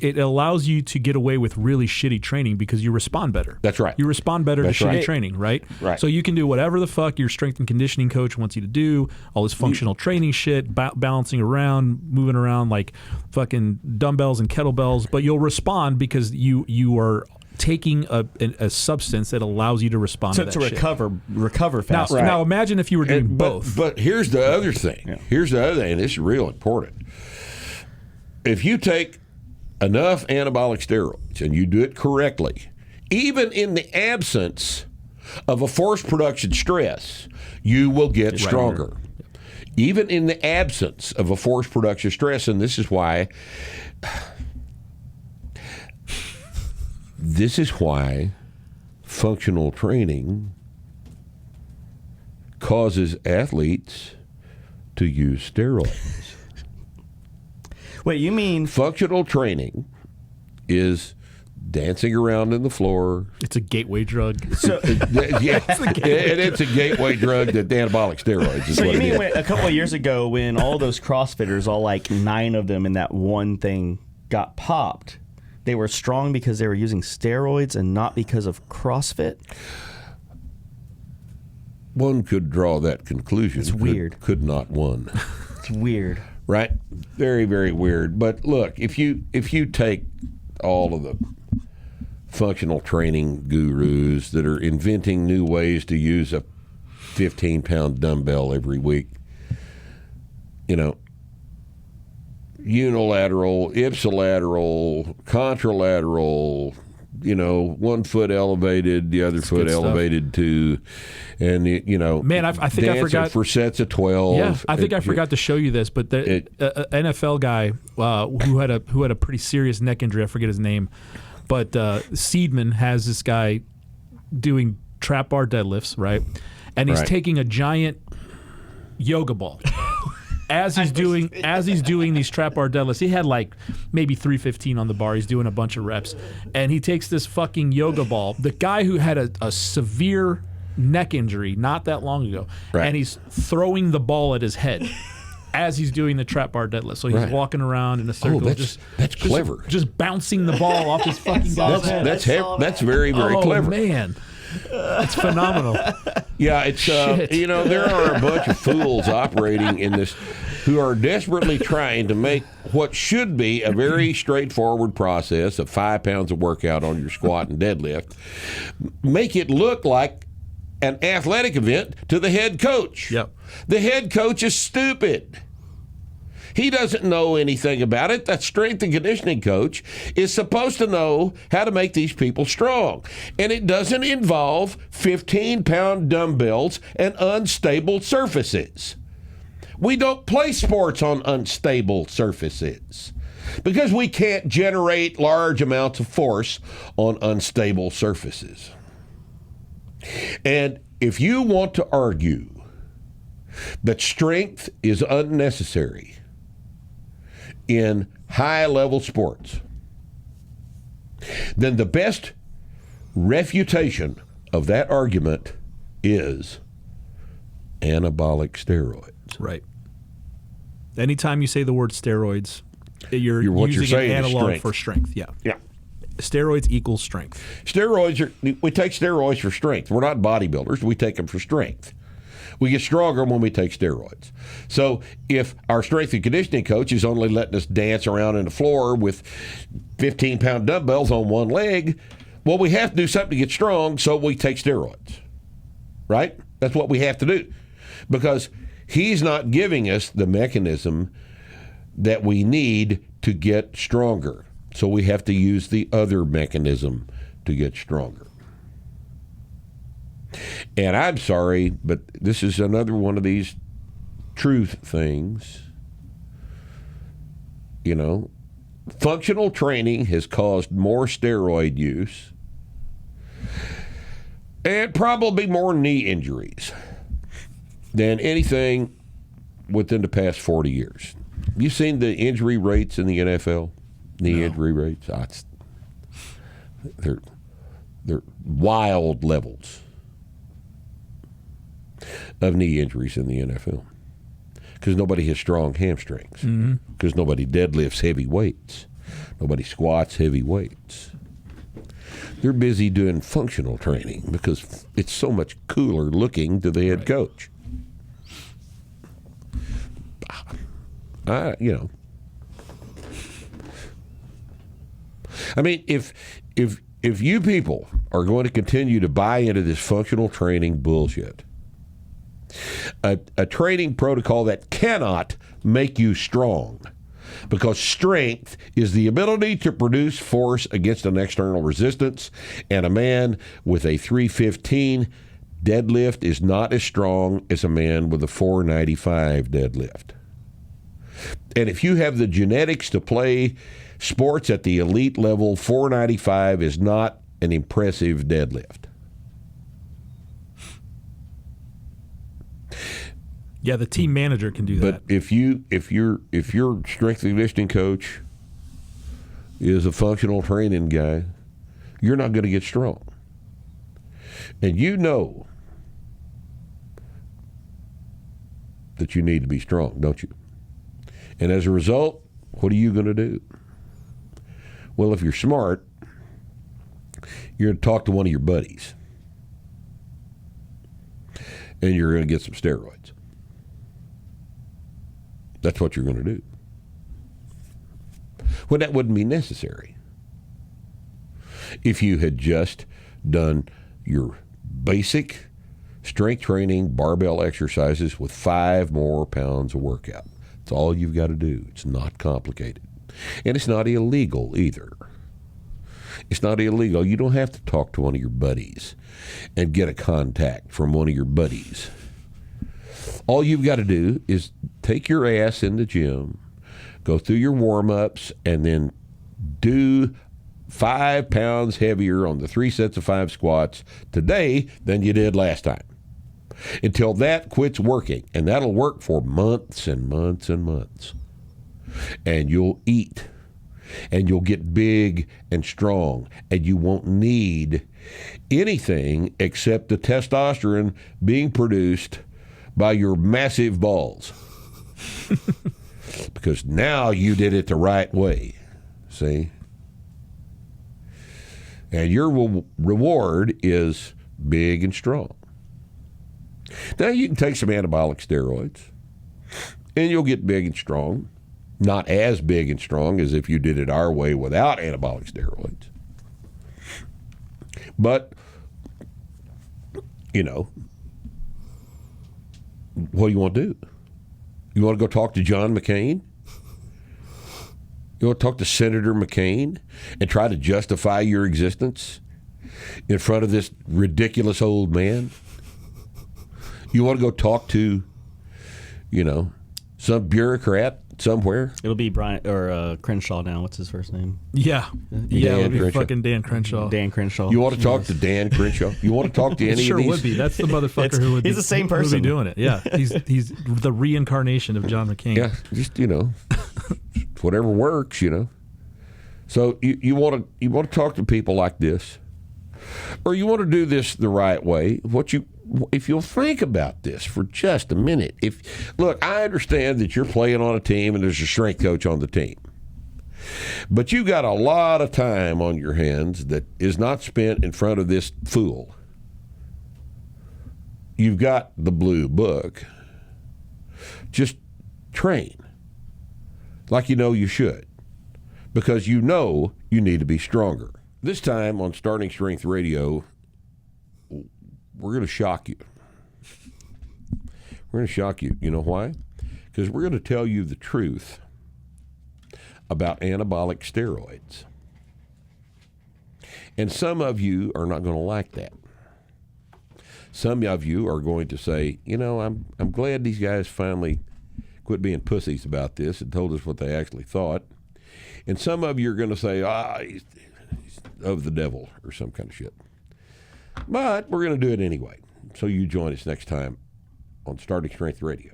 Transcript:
it allows you to get away with really shitty training because you respond better. That's right. You respond better to shitty training, right? Right. So you can do whatever the fuck your strength and conditioning coach wants you to do, all this functional training shit, balancing around, moving around like fucking dumbbells and kettlebells, but you'll respond because you are taking a substance that allows you to respond to that shit. recover faster. Now imagine if you were doing both. But here's the other thing. Yeah. Here's the other thing, and this is real important. If you take enough anabolic steroids and you do it correctly, even in the absence of a forced production stress, you will get stronger. Even in the absence of a forced production stress, and this is why functional training causes athletes to use steroids. Wait, you mean Functional training is dancing around in the floor. It's a gateway drug. so? It's a gateway drug to anabolic steroids. Is So what you it mean is. a couple of years ago when all those CrossFitters, all like 9 of them in that one thing, got popped, they were strong because they were using steroids and not because of CrossFit? One could draw that conclusion. It's weird. Could not one. It's weird. Right? Very, very weird. But look, if you take all of the functional training gurus that are inventing new ways to use a 15-pound dumbbell every week, unilateral, ipsilateral, contralateral, 1 foot elevated, the other foot elevated too, and Man, I think I forgot for sets of 12. Yeah, I think I forgot to show you this, but the NFL guy who had a pretty serious neck injury, I forget his name, but Seidman has this guy doing trap bar deadlifts, right? And he's taking a giant yoga ball. As he's doing these trap bar deadlifts, he had like maybe 315 on the bar. He's doing a bunch of reps, and he takes this fucking yoga ball. The guy who had a severe neck injury not that long ago, and he's throwing the ball at his head as he's doing the trap bar deadlift. So he's walking around in a circle, that's clever. just bouncing the ball off his fucking guy's head. That's very, very clever. Oh man. It's phenomenal. Yeah, it's there are a bunch of fools operating in this who are desperately trying to make what should be a very straightforward process of 5 pounds of workout on your squat and deadlift, make it look like an athletic event to the head coach. Yep. The head coach is stupid. He doesn't know anything about it. That strength and conditioning coach is supposed to know how to make these people strong. And it doesn't involve 15-pound dumbbells and unstable surfaces. We don't play sports on unstable surfaces because we can't generate large amounts of force on unstable surfaces. And if you want to argue that strength is unnecessary in high-level sports, then the best refutation of that argument is anabolic steroids. Right. Anytime you say the word steroids, you're what using you're saying an is analog strength. for strength. Yeah. Yeah. Steroids equals strength. We take steroids for strength. We're not bodybuilders. We take them for strength. We get stronger when we take steroids. So if our strength and conditioning coach is only letting us dance around in the floor with 15-pound dumbbells on one leg, well, we have to do something to get strong, so we take steroids. Right? That's what we have to do. Because he's not giving us the mechanism that we need to get stronger. So we have to use the other mechanism to get stronger. And I'm sorry, but this is another one of these truth things. Functional training has caused more steroid use and probably more knee injuries than anything within the past 40 years. You've seen the injury rates in the NFL? Knee injury rates? They're wild levels of knee injuries in the NFL because nobody has strong hamstrings, because nobody deadlifts heavy weights. Nobody squats heavy weights. They're busy doing functional training because it's so much cooler looking to the head coach. I mean, if you people are going to continue to buy into this functional training bullshit, a training protocol that cannot make you strong, because strength is the ability to produce force against an external resistance, and a man with a 315 deadlift is not as strong as a man with a 495 deadlift. And if you have the genetics to play sports at the elite level, 495 is not an impressive deadlift. Yeah, the team manager can do that. But if your strength and conditioning coach is a functional training guy, you're not going to get strong. And you know that you need to be strong, don't you? And as a result, what are you going to do? Well, if you're smart, you're going to talk to one of your buddies, and you're going to get some steroids. That's what you're going to do. Well, that wouldn't be necessary if you had just done your basic strength training barbell exercises with 5 more pounds of workout. That's all you've got to do. It's not complicated. And it's not illegal either. It's not illegal. You don't have to talk to one of your buddies and get a contact from one of your buddies. All you've got to do is take your ass in the gym, go through your warm-ups, and then do 5 pounds heavier on the 3 sets of 5 squats today than you did last time, until that quits working. And that'll work for months and months and months. And you'll eat, and you'll get big and strong, and you won't need anything except the testosterone being produced by your massive balls. Because now you did it the right way. See? And your reward is big and strong. Now you can take some anabolic steroids, and you'll get big and strong. Not as big and strong as if you did it our way without anabolic steroids. But, what do you want to do? You want to go talk to John McCain? You want to talk to Senator McCain and try to justify your existence in front of this ridiculous old man? You want to go talk to, some bureaucrat somewhere? It'll be Brian or Crenshaw now. What's his first name? Yeah, it'll be fucking Dan Crenshaw. Dan Crenshaw. You want to talk to Dan Crenshaw? You want to talk to any sure of these? Would be. That's the motherfucker who would. He's the same person. Who would be doing it. Yeah, he's the reincarnation of John McCain. Yeah, just whatever works. So you want to talk to people like this, or you want to do this the right way. If you'll think about this for just a minute. Look, I understand that you're playing on a team and there's a strength coach on the team. But you got a lot of time on your hands that is not spent in front of this fool. You've got the blue book. Just train like you should, because you need to be stronger. This time on Starting Strength Radio, we're going to shock you. We're going to shock you. You know why? Because we're going to tell you the truth about anabolic steroids. And some of you are not going to like that. Some of you are going to say, I'm glad these guys finally quit being pussies about this and told us what they actually thought. And some of you are going to say, he's of the devil or some kind of shit. But we're going to do it anyway. So you join us next time on Starting Strength Radio.